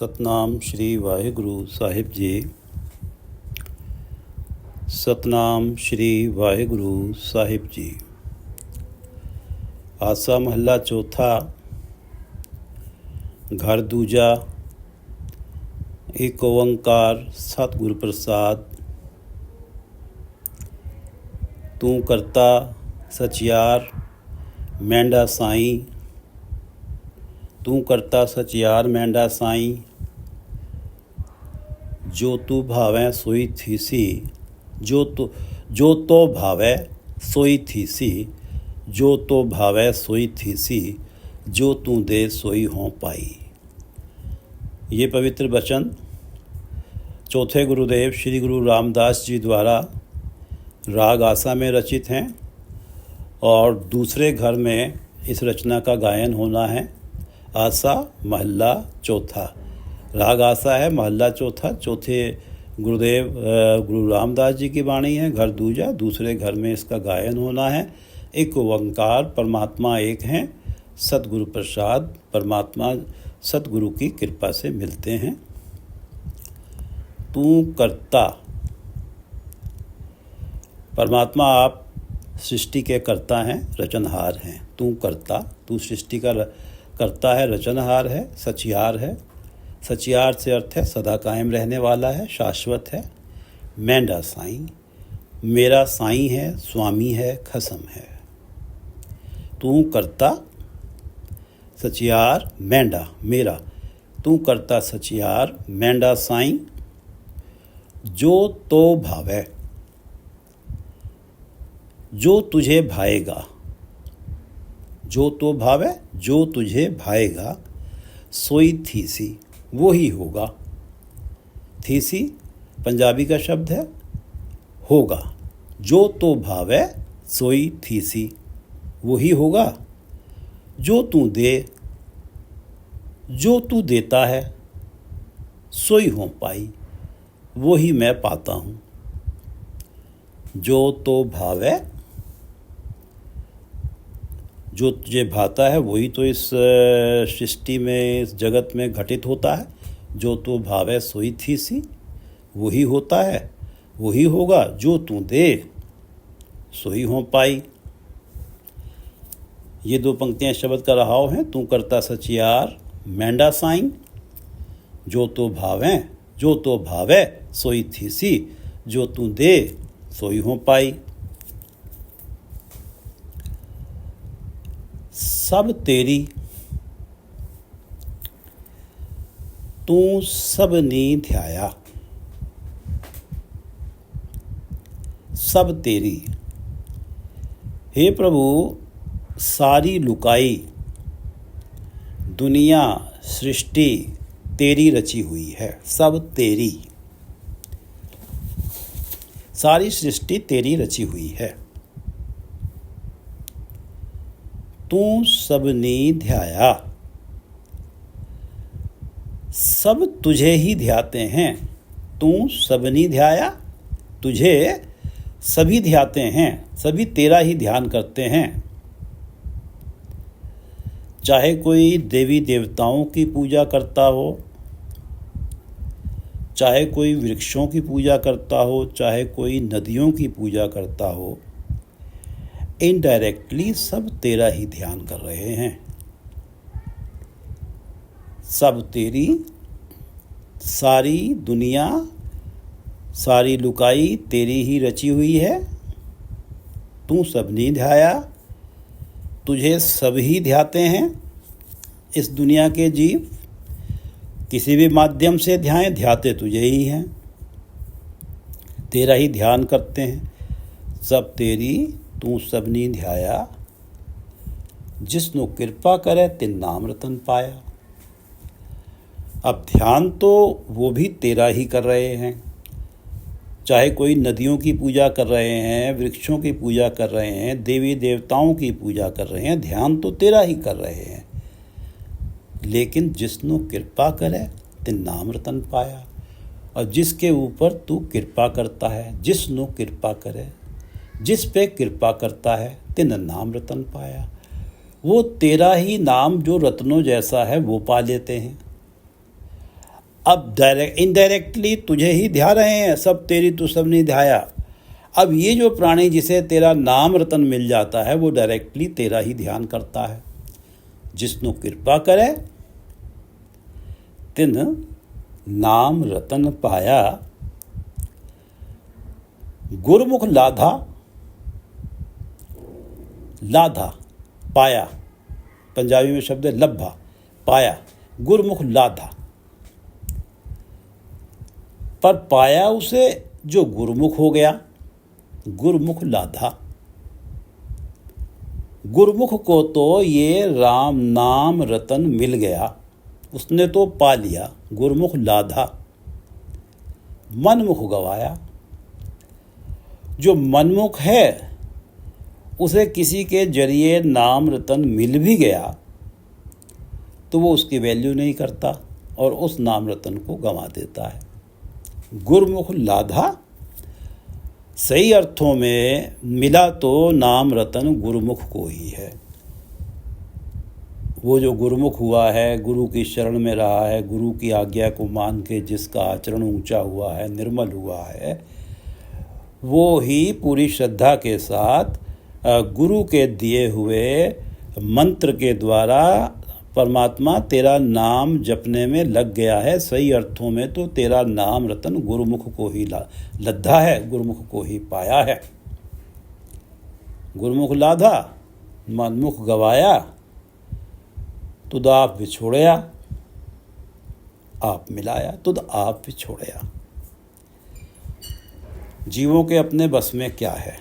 ਸਤਨਾਮ ਸ਼੍ਰੀ ਵਾਹਿਗੁਰੂ ਸਾਹਿਬ ਜੀ। ਸਤਨਾਮ ਸ਼੍ਰੀ ਵਾਹਿਗੁਰੂ ਸਾਹਿਬ ਜੀ। ਆਸਾ ਮਹੱਲਾ ਚੌਥਾ। ਘਰ ਦੂਜਾ। ਏਕ ਓੰਕਾਰ ਸਤਿਗੁਰ ਪ੍ਰਸਾਦ। ਤੂੰ ਕਰਤਾ ਸਚਿਆਰ ਮਹਿੰਡਾ ਸਾਈਂ। ਤੂੰ ਕਰਤਾ ਸਚਿਆਰ ਮਹਿੰਡਾ ਸਾਈਂ। ਜੋ ਤੂ ਭਾਵੈ ਸੋਈ ਥੀਸੀ। ਜੋ तो भावै सोई थीसी। जो तो भावै सोई थीसी। जो तू दे सोई हों पाई। ये पवित्र वचन चौथे गुरुदेव श्री गुरु रामदास जी द्वारा राग आसा में रचित हैं और दूसरे घर में इस रचना का गायन होना है। आसा महल्ला चौथा। राग आसा है, महल्ला चौथा। चौथे गुरुदेव गुरु रामदास जी की वाणी है। घर दूजा, दूसरे घर में इसका गायन होना है। एक ओंकार, परमात्मा एक हैं। सतगुरु प्रसाद, परमात्मा सतगुरु की कृपा से मिलते हैं। तू कर्ता, परमात्मा आप सृष्टि के कर्ता हैं, रचनहार हैं। तू कर्ता, तू सृष्टि का कर्ता है, रचनहार है, सचियार है। सचियार से अर्थ है सदा कायम रहने वाला है, शाश्वत है। मਹਿੰਡਾ साईं, मेरा साईं है, स्वामी है, खसम है। तू करता सचियार मਹਿੰਡਾ मेरा। तू करता सचियार मਹਿੰਡਾ साईं। जो तो भावै, जो तुझे भाएगा। जो तो भावै, जो तुझे भाएगा। सोई थीसी, वो ही होगा। थीसी पंजाबी का शब्द है, होगा। जो तो भावै सोई थीसी, वो ही होगा। जो तू दे, जो तू देता है, सोई हो पाई, वो ही मैं पाता हूँ। जो तो भावै, जो तुझे भाता है वही तो इस सृष्टि में, इस जगत में घटित होता है। जो तो भावै सोई थीसी, वही होता है, वही होगा। जो तू दे सोई हो पाई। ये दो पंक्तियां शब्द का रहाव हैं। तू करता सचियार मਹਿੰਡਾ साईं। जो तो भावै, जो तो भावै सोई थीसी। जो तू दे सोई हो पाई। सब तेरी, तू सब नी ध्याया। सब तेरी, हे प्रभु सारी लुकाई दुनिया सृष्टि तेरी रची हुई है। सब तेरी, सारी सृष्टि तेरी रची हुई है। तू सबनी ध्याया, सब तुझे ही ध्याते हैं। तू सबनी ध्याया, तुझे सभी ध्याते हैं, सभी तेरा ही ध्यान करते हैं। चाहे कोई देवी देवताओं की पूजा करता हो, चाहे कोई वृक्षों की पूजा करता हो, चाहे कोई नदियों की पूजा करता हो, इनडायरेक्टली सब तेरा ही ध्यान कर रहे हैं। सब तेरी, सारी दुनिया, सारी लुकाई तेरी ही रची हुई है। तू सबनी ध्याया, तुझे सभी ध्याते हैं। इस दुनिया के जीव किसी भी माध्यम से ध्याएं, ध्याते तुझे ही हैं, तेरा ही ध्यान करते हैं। सब तेरी, तू सबनी ध्याया। जिसनु कृपा करे तिन नाम रतन पाया। अब ध्यान तो वो भी तेरा ही कर रहे हैं। चाहे कोई नदियों की पूजा कर रहे हैं, वृक्षों की पूजा कर रहे हैं, देवी देवताओं की पूजा कर रहे हैं, ध्यान तो तेरा ही कर रहे हैं। लेकिन जिसनु कृपा करे तिन नाम रतन पाया। और जिसके ऊपर तू कृपा करता है, जिसनु कृपा करे, जिस पे कृपा करता है, तिन नाम रतन पाया। वो तेरा ही नाम जो रत्नों जैसा है वो पा लेते हैं। अब डायरेक्ट इनडायरेक्टली तुझे ही ध्या रहे हैं, सब तेरी तू सब नहीं ध्याया। अब ये जो प्राणी जिसे तेरा नाम रतन मिल जाता है वो डायरेक्टली तेरा ही ध्यान करता है। जिसनु कृपा करे तिन नाम रतन पाया। गुरमुख लाधा, लाधा पाया, पंजाबी में शब्द है लब्भा, पाया, गुरमुख लाधा। पर पाया उसे जो गुरमुख हो गया, गुरमुख लाधा। गुरमुख को तो ये राम नाम रतन मिल गया, उसने तो पा लिया। गुरमुख लाधा, मनमुख गवाया। जो मनमुख है उसे किसी के जरिए नाम रतन मिल भी गया तो वो उसकी वैल्यू नहीं करता और उस नाम रतन को गंवा देता है। गुरमुख लाधा, सही अर्थों में मिला तो नाम रतन गुरुमुख को ही है। वो जो गुरुमुख हुआ है, गुरु की शरण में रहा है, गुरु की आज्ञा को मान के जिसका आचरण ऊंचा हुआ है, निर्मल हुआ है, वो ही पूरी श्रद्धा के साथ गुरु के दिए हुए मंत्र के द्वारा परमात्मा तेरा नाम जपने में लग गया है। सही अर्थों में तो तेरा नाम रतन गुरुमुख को ही लद्धा है, गुरुमुख को ही पाया है। गुरुमुख लाधा, मनमुख गवाया, तुद आप बिछोड़या, आप मिलाया, तुद आप बिछोड़या। जीवों के अपने बस में क्या है?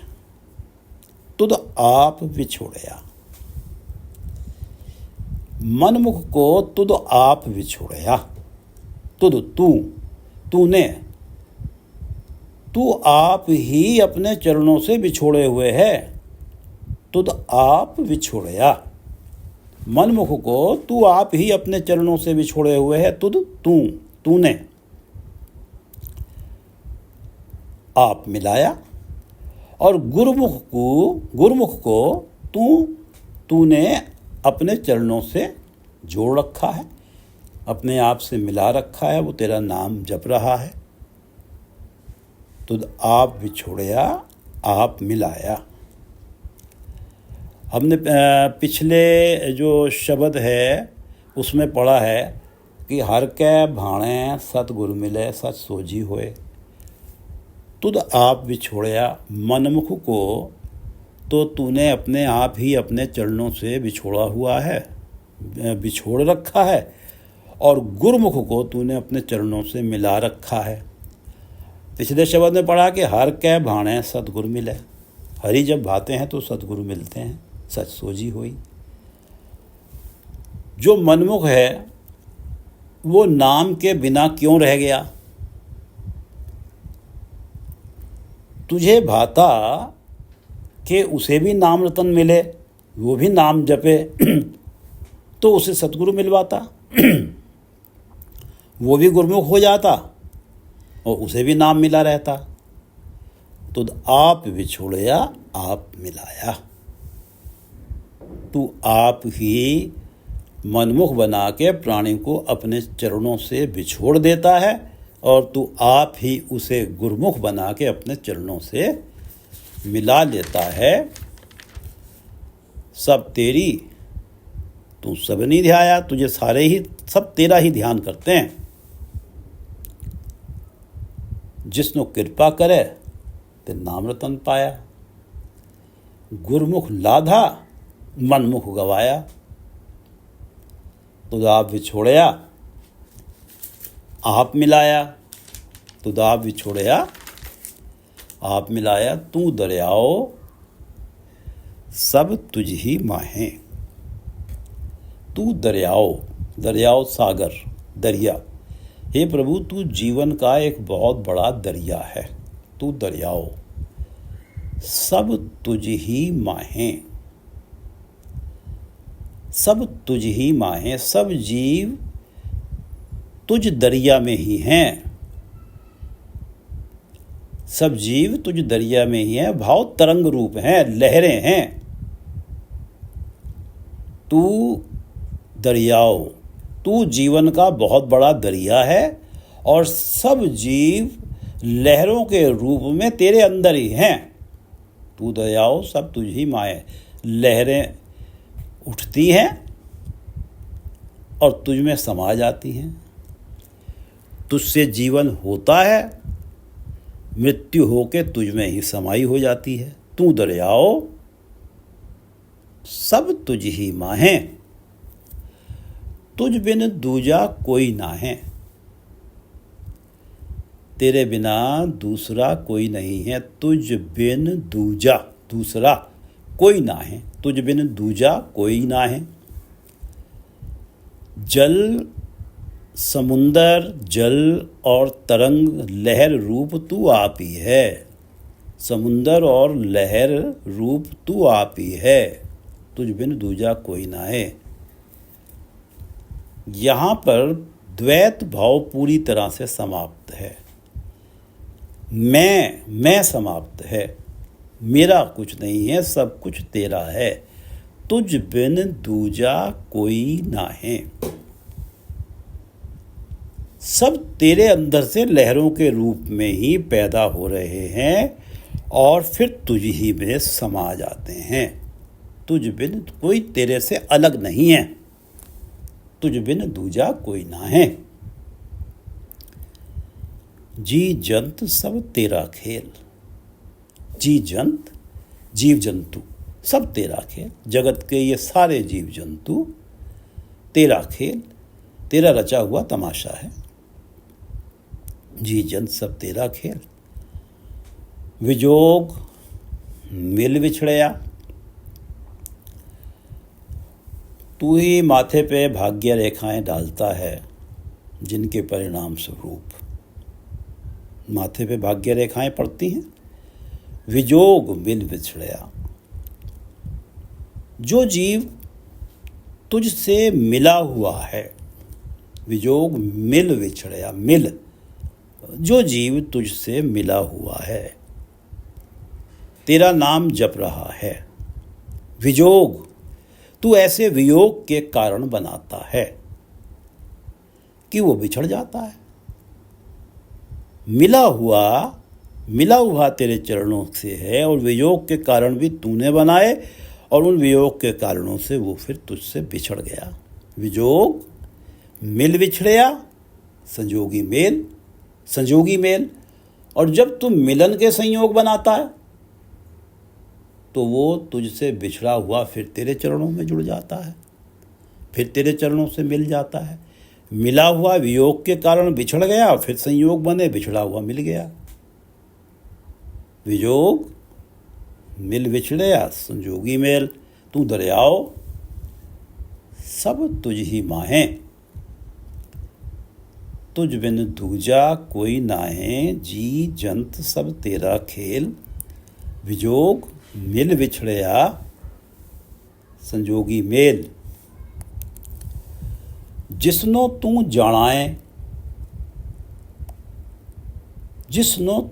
तुद आप बिछोड़या। मनमुख को तुद आप बिछोड़या। तुद तूने, तू आप ही अपने चरणों से बिछोड़े हुए है। तुद आप बिछोड़या। मनमुख को तू आप ही अपने चरणों से बिछोड़े हुए है। तुद तूने आप मिलाया। और गुरुमुख को तूने अपने चरणों से जोड़ रखा है, अपने आप से मिला रखा है, वो तेरा नाम जप रहा है। तुद आप बिछोड़या, आप मिलाया। हमने पिछले जो शब्द है उसमें पढ़ा है कि हर कै भाणे सतगुरु मिले सच सोझी होए। तुद आप बिछोड़या। मनमुख को तो तूने अपने आप ही अपने चरणों से बिछोड़ा हुआ है, बिछोड़ रखा है, और गुरुमुख को तूने अपने चरणों से मिला रखा है। पिछले शब्द में पढ़ा कि हर कै भाणे सतगुरु मिले। हरि जब भाते हैं तो सतगुरु मिलते हैं, सच सोझी हुई। जो मनमुख है वो नाम के बिना क्यों रह गया? तुझे भाता कि उसे भी नाम रतन मिले, वो भी नाम जपे तो उसे सतगुरु मिलवाता वो भी गुरुमुख हो जाता और उसे भी नाम मिला रहता। तो आप बिछोड़या, आप मिलाया। तू आप ही मनमुख बना के प्राणी को अपने चरणों से बिछोड़ देता है और तू आप ही उसे गुरुमुख बना के अपने चरणों से मिला लेता है। सब तेरी तू सब नहीं ध्याया, तुझे सारे ही सब तेरा ही ध्यान करते हैं। जिसनु कृपा करे ते नाम रतन पाया। गुरुमुख लाधा, मनमुख गवाया। तुद आप बिछोड़या, आप मिलाया। तुद आप बिछोड़या, आप मिलाया। तू दरियाओ सब तुझ ही माहें। तू दरियाओ सागर, दरिया। हे प्रभु, तू जीवन का एक बहुत बड़ा दरिया है। तू दरियाओ सब तुझ ही माहें। सब तुझ ही माहें। सब जीव तुझ दरिया में ही हैं। सब जीव तुझ दरिया में ही हैं। भाव तरंग रूप हैं, लहरें हैं। तू दरियाओ, तू जीवन का बहुत बड़ा दरिया है और सब जीव लहरों के रूप में तेरे अंदर ही हैं। तू दयाओ सब तुझ ही माए। लहरें उठती हैं और तुझ में समा जाती हैं। तुझसे जीवन होता है, मृत्यु होके तुझ में ही समाई हो जाती है। तू दरियाओ सब तुझ ही माहें। तुझ बिन दूजा कोई ना है। तेरे बिना दूसरा कोई नहीं है। तुझ बिन दूजा दूसरा कोई ना है। तुझ बिन दूजा कोई ना है। जल समुंदर जल और तरंग लहर रूप तू आप ही है। समुंदर और लहर रूप तू आप ही है। तुझ बिन दूजा कोई ना है। यहाँ पर द्वैत भाव पूरी तरह से समाप्त है। मैं समाप्त है। मेरा कुछ नहीं है, सब कुछ तेरा है। तुझ बिन दूजा कोई ना है। सब तेरे अंदर से लहरों के रूप में ही पैदा हो रहे हैं और फिर तुझ ही में समा जाते हैं। तुझ बिन कोई तेरे से अलग नहीं है। तुझ बिन दूजा कोई ना है। जी जंत सब तेरा खेल। जी जंत जीव जंतु सब तेरा खेल। जगत के ये सारे जीव जंतु तेरा खेल, तेरा रचा हुआ तमाशा है। जी जंत सब तेरा खेल। विजोग मिल विछड़या। तू ही माथे पे भाग्य रेखाएं डालता है, जिनके परिणाम स्वरूप माथे पे भाग्य रेखाएं पड़ती हैं। विजोग मिल विछड़या। जो जीव तुझसे मिला हुआ है, विजोग मिल विछड़या, मिल जो जीव तुझसे मिला हुआ है, तेरा नाम जप रहा है। विजोग तू ऐसे वियोग के कारण बनाता है कि वो बिछड़ जाता है। मिला हुआ तेरे चरणों से है और वियोग के कारण भी तूने बनाए और उन वियोग के कारणों से वो फिर तुझसे बिछड़ गया। विजोग मिल विछड़या, संजोगी मेल। और जब तू मिलन के संयोग बनाता है तो वो तुझसे बिछड़ा हुआ फिर तेरे चरणों में जुड़ जाता है, फिर तेरे चरणों से मिल जाता है। मिला हुआ वियोग के कारण बिछड़ गया, फिर संयोग बने, बिछड़ा हुआ मिल गया। वियोग मिल विछड़या, संजोगी मेल। तू दरियाओ सब तुझ ही माहें। तुझ बिन दूजा कोई नाहे। जी जंत सब तेरा खेल। विजोग मिल विछड़या, संजोगी मेल। जिसनो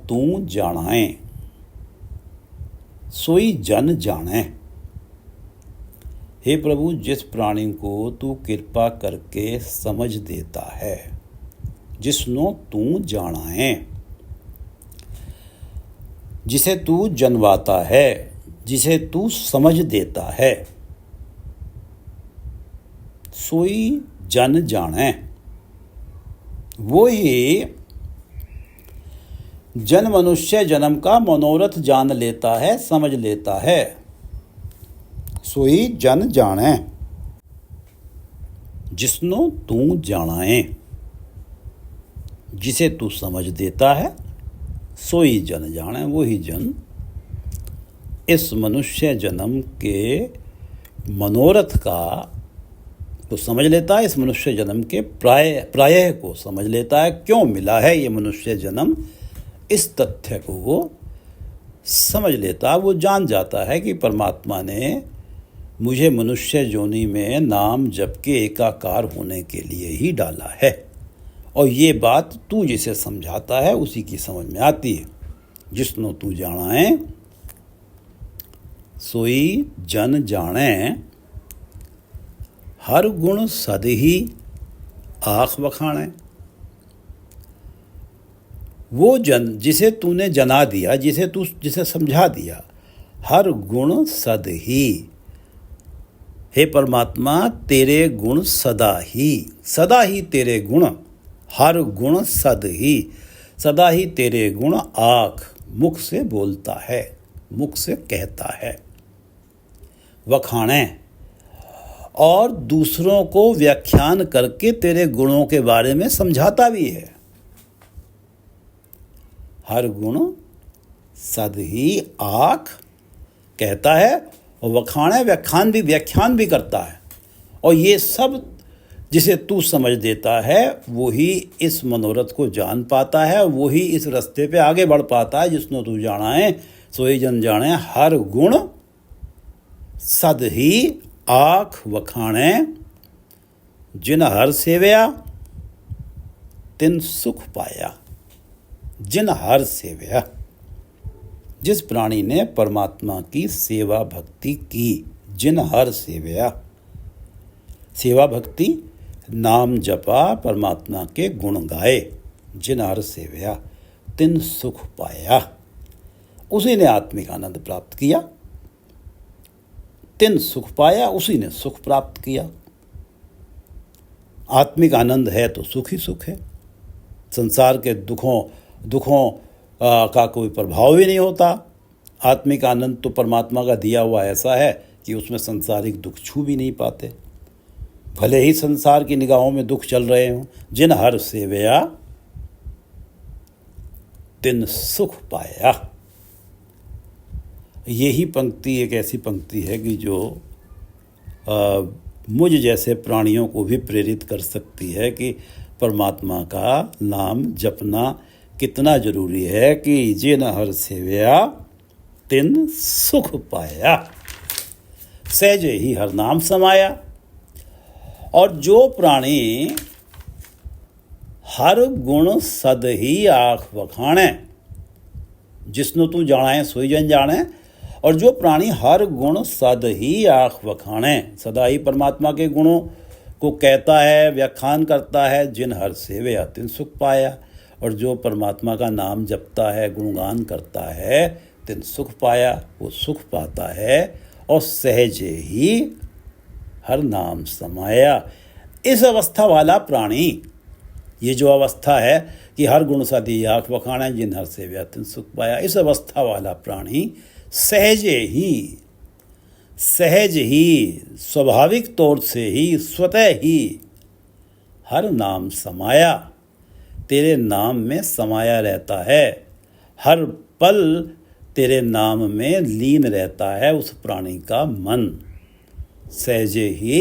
तू जानाए सोई जन जाने। हे प्रभु, जिस प्राणी को तू कृपा करके समझ देता है, जिसनो तू जानाए, जिसे तू जनवाता है, जिसे तू समझ देता है, सोई जन जाने। वो ही जन मनुष्य जन्म का मनोरथ जान लेता है, समझ लेता है। सोई जन जाने। जिसनो तू जानाए, जिसे तू समझ देता है, सोई जन जाने। वही जन इस मनुष्य जन्म के मनोरथ का तो समझ लेता है, इस मनुष्य जन्म के प्रायः को समझ लेता है। क्यों मिला है ये मनुष्य जन्म, इस तथ्य को वो समझ लेता है। वो जान जाता है कि परमात्मा ने मुझे मनुष्य योनि में नाम जप के एकाकार होने के लिए ही डाला है, और ये बात तू जिसे समझाता है उसी की समझ में आती है। जिसनो तू जानाए सोई जन जाने। हर गुण सद ही आँख बखाणे। वो जन जिसे तूने जना दिया, जिसे समझा दिया, हर गुण सद ही। हे परमात्मा, तेरे गुण सदा ही तेरे गुण, हर गुण सदा ही तेरे गुण आँख मुख से बोलता है, मुख से कहता है। वखाणे, और दूसरों को व्याख्यान करके तेरे गुणों के बारे में समझाता भी है। हर गुण सद ही आँख कहता है, और वखाणे व्याख्यान भी करता है। और ये सब जिसे तू समझ देता है वही इस मनोरथ को जान पाता है, वही इस रास्ते पे आगे बढ़ पाता है। जिसनो तू जाना है सोई जन जाने, हर गुण सद ही आँख वखाणे, जिन हर सेवया तिन सुख पाया। जिन हर सेवया, जिस प्राणी ने परमात्मा की सेवा भक्ति की, जिन हर सेवया, सेवा भक्ति नाम जपा, परमात्मा के गुण गाए, जिन हर सेवया तिन सुख पाया, उसी ने आत्मिक आनंद प्राप्त किया। तिन सुख पाया, उसी ने सुख प्राप्त किया। आत्मिक आनंद है तो सुख ही सुख है। संसार के दुखों का कोई प्रभाव भी नहीं होता। आत्मिक आनंद तो परमात्मा का दिया हुआ ऐसा है कि उसमें संसारिक दुख छू भी नहीं पाते, भले ही संसार की निगाहों में दुख चल रहे हों। जिन हर सेवया तिन सुख पाया। यही पंक्ति एक ऐसी पंक्ति है कि जो मुझ जैसे प्राणियों को भी प्रेरित कर सकती है कि परमात्मा का नाम जपना कितना जरूरी है। कि जिन हर सेवया तिन सुख पाया, सहजे ही हर नाम समाया। और जो प्राणी हर गुण सद ही आँख वखाणे, जिसनो तू जाने सोई जन जाने। और जो प्राणी हर गुण सद ही आँख वखाणे, सदा ही परमात्मा के गुणों को कहता है, व्याख्यान करता है, जिन हर सेवया तिन सुख पाया। और जो परमात्मा का नाम जपता है, गुणगान करता है, तिन सुख पाया, वो सुख पाता है। और सहजे ही हर नाम समाया। इस अवस्था वाला प्राणी, ये जो अवस्था है कि हर गुण सदी आँख वखाणे, जिन हर सेवया तिन सुख पाया, इस अवस्था वाला प्राणी सहज ही स्वाभाविक तौर से ही, स्वतः ही हर नाम समाया, तेरे नाम में समाया रहता है। हर पल तेरे नाम में लीन रहता है उस प्राणी का मन। सहजे ही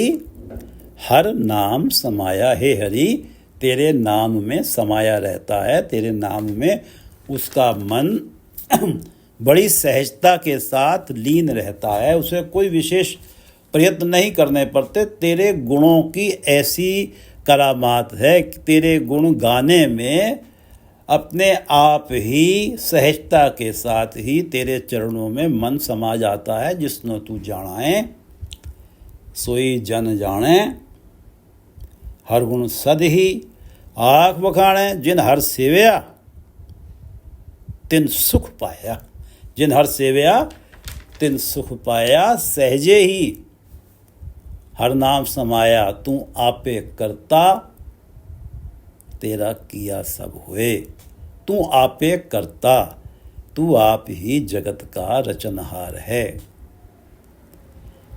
हर नाम समाया, हे हरि, तेरे नाम में समाया रहता है। तेरे नाम में उसका मन बड़ी सहजता के साथ लीन रहता है। उसे कोई विशेष प्रयत्न नहीं करने पड़ते। तेरे गुणों की ऐसी करामात है कि तेरे गुण गाने में अपने आप ही सहजता के साथ ही तेरे चरणों में मन समा जाता है। जिसनो तू जाने सोई जन जाने, हर गुण सद ही आँख वखाणे, जिन हर सेवया तिन सुख पाया। जिन हर सेवया तिन सुख पाया, सहजे ही हर नाम समाया। तू आपे करता, तेरा किया सब होए। तू आपे करता, तू आप ही जगत का रचनहार है।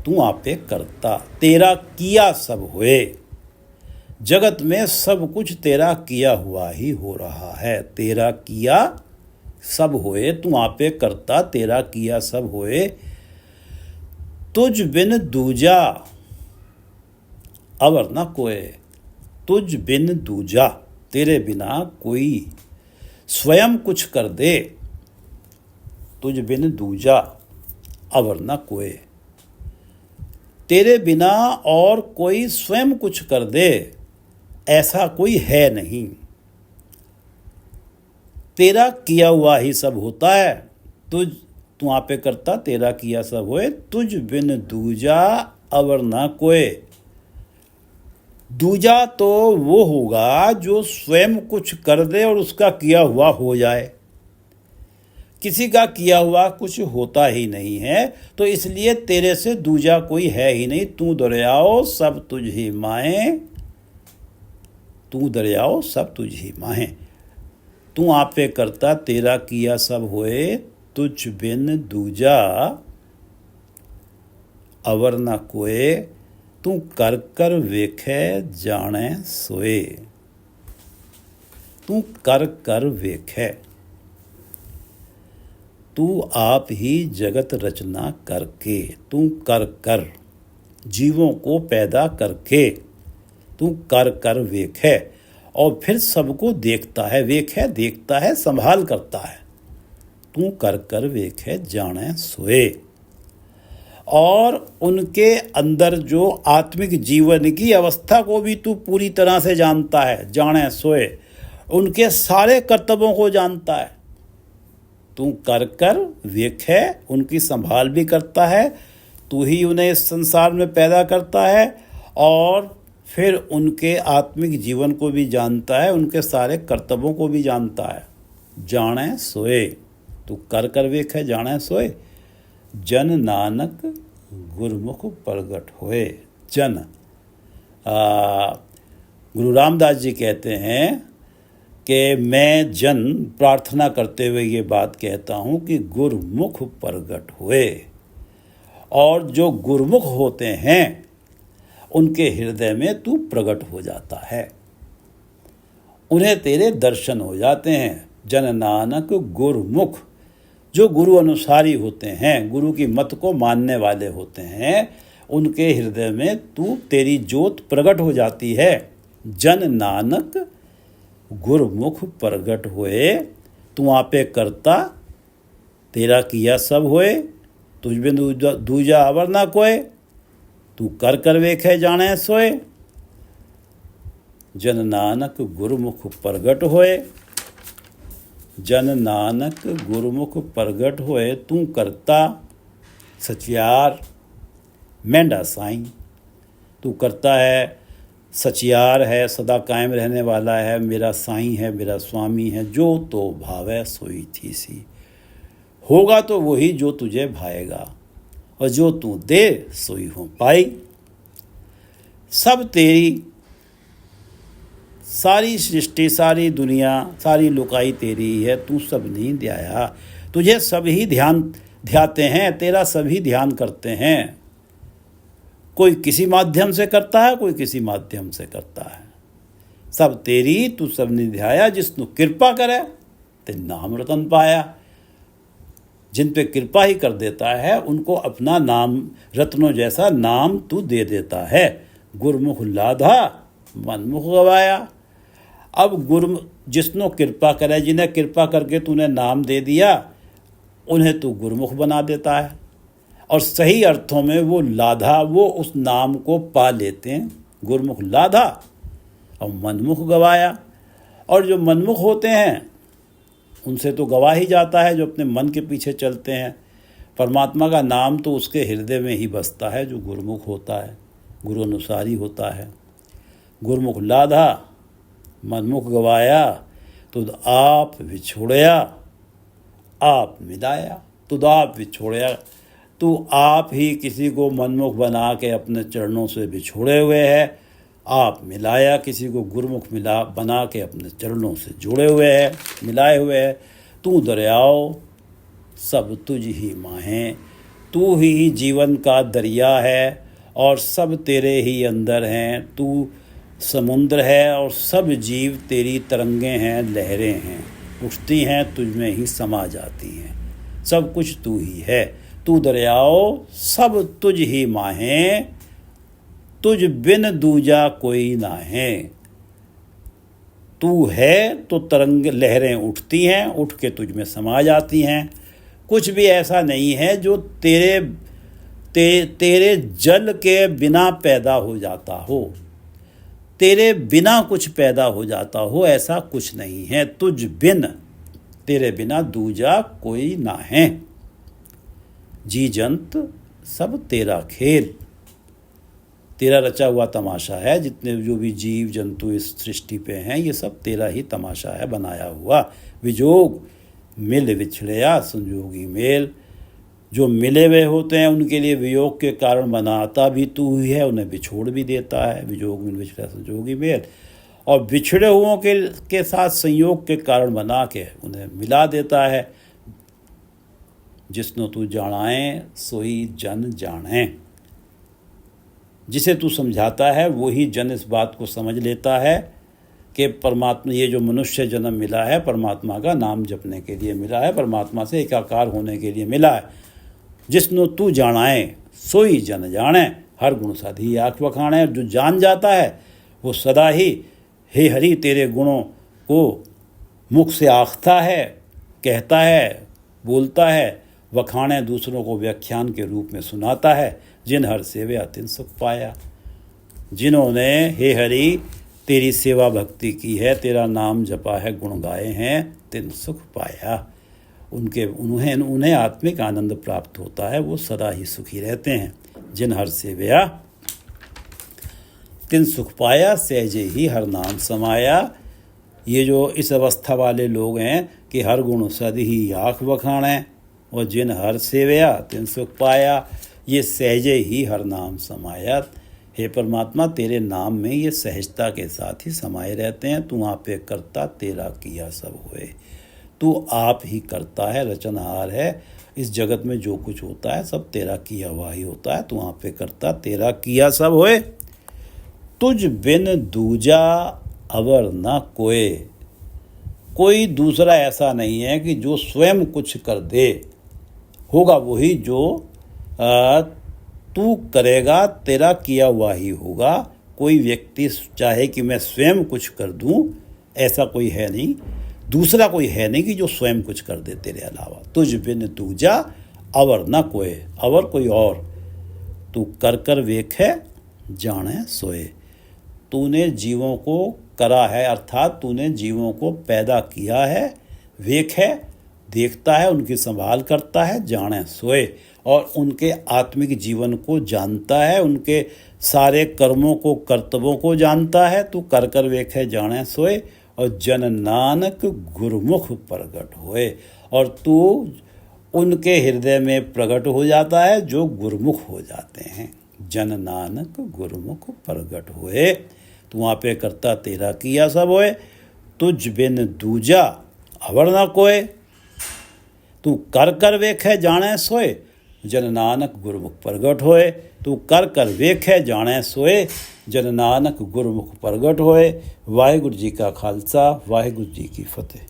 तू आपे करता, तेरा किया सब होए। जगत में सब कुछ तेरा किया हुआ ही हो रहा है। तेरा किया सब होए, तू आपे करता, तेरा किया सब होए। तुझ बिन दूजा अवर न कोय। तुझ बिन दूजा, तेरे बिना कोई स्वयं कुछ कर दे। तुझ बिन दूजा अवर न कोय, तेरे बिना और कोई स्वयं कुछ कर दे ऐसा कोई है नहीं। तेरा किया हुआ ही सब होता है। तू आपे करता, तेरा किया सब होए। तुझ बिन दूजा अवर ना कोय। दूजा तो वो होगा जो स्वयं कुछ कर दे और उसका किया हुआ हो जाए। किसी का किया हुआ कुछ होता ही नहीं है, तो इसलिए तेरे से दूजा कोई है ही नहीं। तू दरियाओ सब तुझ ही माहे, तू दरियाओ सब तुझ ही माहे। तू आपे करता तेरा किया सब होए, तुझ बिन दूजा अवर न कोए। तू कर कर वेखे जाने सोए। तू कर कर वेखे, तू आप ही जगत रचना करके, तू कर कर जीवों को पैदा करके, तू कर कर वेखे और फिर सबको देखता है। वेखे देखता है, संभाल करता है। तू कर कर वेखे जाने सोए। और उनके अंदर जो आत्मिक जीवन की अवस्था को भी तू पूरी तरह से जानता है, जाने सोए। उनके सारे कर्तव्यों को जानता है। तू कर कर वेखे, उनकी संभाल भी करता है। तू ही उन्हें इस संसार में पैदा करता है और फिर उनके आत्मिक जीवन को भी जानता है, उनके सारे कर्तव्यों को भी जानता है। जाने सोए, तू कर कर वेखे जाने सोए। जन नानक गुरमुख प्रगट होए। जन, गुरु रामदास जी कहते हैं कि मैं जन प्रार्थना करते हुए ये बात कहता हूँ कि गुरमुख प्रगट हुए। और जो गुरमुख होते हैं उनके हृदय में तू प्रकट हो जाता है, उन्हें तेरे दर्शन हो जाते हैं। जन नानक गुरमुख, जो गुरु अनुसारी होते हैं, गुरु की मत को मानने वाले होते हैं, उनके हृदय में तू तेरी ज्योत प्रकट हो जाती है। जन नानक गुरमुख प्रगट होए। तू आपे करता तेरा किया सब होए, तुझ बिन दूजा अवर ना कोय। तू कर कर वेखे जाने सोए। जन नानक गुरमुख प्रगट होए। जन नानक गुरमुख प्रगट होए। तू करता सचियार मेंढा साईं। तू करता है, सचियार है, सदा कायम रहने वाला है, मेरा साईं है, मेरा स्वामी है। जो तो भावे सोई थी सी, होगा तो वही जो तुझे भाएगा, और जो तू दे सोई हो पाई। सब तेरी, सारी सृष्टि, सारी दुनिया, सारी लुकाई तेरी ही है। तू सब नहीं ध्याया, तुझे सभी ध्याते हैं, तेरा सभी ध्यान करते हैं। कोई किसी माध्यम से करता है, कोई किसी माध्यम से करता है। सब तेरी तू सब नहीं ध्याया, जिसनु कृपा करे ते नाम रतन पाया। जिन पे कृपा ही कर देता है उनको अपना नाम, रत्नों जैसा नाम तू दे देता है। गुरमुख लाधा मनमुख गवाया। अब जिसनो कृपा करे, जिन्हें कृपा करके तूने नाम दे दिया, उन्हें तू गुरमुख बना देता है। और सही अर्थों में वो लाधा, वो उस नाम को पा लेते हैं। गुरमुख लाधा और मनमुख गवाया। और जो मनमुख होते हैं उनसे तो गवा ही जाता है, जो अपने मन के पीछे चलते हैं। परमात्मा का नाम तो उसके हृदय में ही बसता है जो गुरमुख होता है, गुरु अनुसारी होता है। गुरमुख लाधा मनमुख गवाया, तुद आप विछोड़या आप मिलाया। तुद आप विछोड़या, तू आप ही किसी को मनमुख बना के अपने चरणों से बिछोड़े हुए है। आप मिलाया, किसी को गुरमुख मिला बना के अपने चरणों से जुड़े हुए है, मिलाए हुए है। तू दरियाओ सब तुझ ही माहें। तू ही जीवन का दरिया है और सब तेरे ही अंदर हैं। तू समुद्र है और सब जीव तेरी तरंगें हैं, लहरें हैं, उठती हैं, तुझ में ही समा जाती हैं। सब कुछ तू ही है। तू दरियाओ सब तुझ ही माहें, तुझ बिन दूजा कोई ना है। तू है तो तरंग लहरें उठती हैं, उठ के तुझ में समा जाती हैं। कुछ भी ऐसा नहीं है जो तेरे जल के बिना पैदा हो जाता हो, तेरे बिना कुछ पैदा हो जाता हो, ऐसा कुछ नहीं है। तुझ बिन, तेरे बिना दूजा कोई ना है। जी जंत सब तेरा खेल, तेरा रचा हुआ तमाशा है। जितने जो भी जीव जंतु इस सृष्टि पे हैं ये सब तेरा ही तमाशा है बनाया हुआ। विजोग मिल विछड़या संजोगी मेल, जो मिले हुए होते हैं उनके लिए वियोग के कारण बनाता भी तू ही है, उन्हें बिछोड़ भी देता है। विजोग मिल विछड़या संजोगी मेल, और बिछड़े हुओं के साथ संयोग के कारण बना के उन्हें मिला देता है। जिसनो तू जानाए सोई जन जाने, जिसे तू समझाता है वही जन इस बात को समझ लेता है कि परमात्मा, ये जो मनुष्य जन्म मिला है परमात्मा का नाम जपने के लिए मिला है, परमात्मा से एकाकार होने के लिए मिला है। जिसनो तू जानाए सोई जन जाने, हर गुण साधी आँख बखाने, जो जान जाता है वो सदा ही हे हरि तेरे गुणों को मुख से आखता है, कहता है, बोलता है, वखाणे दूसरों को व्याख्यान के रूप में सुनाता है। जिन हर सेवा तिन सुख पाया, जिन्होंने हे हरि तेरी सेवा भक्ति की है, तेरा नाम जपा है, गुण गाए हैं, तिन सुख पाया। उन्हें आत्मिक आनंद प्राप्त होता है, वो सदा ही सुखी रहते हैं। जिन हर सेवा तिन सुख पाया, सहजे ही हर नाम समाया। ये जो इस अवस्था वाले लोग हैं कि हर गुण सद ही आँख बखाने, और जिन हर सेवया तिन सुख पाया, ये सहजे ही हर नाम समाया। हे परमात्मा तेरे नाम में ये सहजता के साथ ही समाये रहते हैं। तू आप पे करता तेरा किया सब होए, तू आप ही करता है, रचनहार है। इस जगत में जो कुछ होता है सब तेरा किया हुआ ही होता है। तू आप पे करता तेरा किया सब होए, तुझ बिन दूजा अवर न कोय। कोई दूसरा ऐसा नहीं है कि जो स्वयं कुछ कर दे, होगा वही जो तू करेगा, तेरा किया हुआ ही होगा। कोई व्यक्ति चाहे कि मैं स्वयं कुछ कर दूं, ऐसा कोई है नहीं, दूसरा कोई है नहीं कि जो स्वयं कुछ कर दे तेरे अलावा। तुझ बिन दूजा अवर न कोय, अवर कोई और, तू कर कर वेख है जाने सोए। तूने जीवों को करा है, अर्थात तूने जीवों को पैदा किया है, वेख है देखता है, उनकी संभाल करता है, जाने सोए, और उनके आत्मिक जीवन को जानता है, उनके सारे कर्मों को कर्तव्यों को जानता है। तू कर कर वेख है जाने सोए, और जन नानक गुरमुख प्रगट होए, और तू उनके हृदय में प्रकट हो जाता है जो गुरमुख हो जाते हैं। जन नानक गुरमुख प्रगट होए, तू वहाँ पे करता तेरा किया सब होए। तुझ बिन दूजा अवर न कोय, तू कर कर वेखे जाने सोए, जन नानक गुरमुख प्रगट होए। तू कर कर वेखे जाने सोए, जन नानक गुरमुख प्रगट होए। वाहिगुरु जी का खालसा, वाहिगुरु जी की फतेह।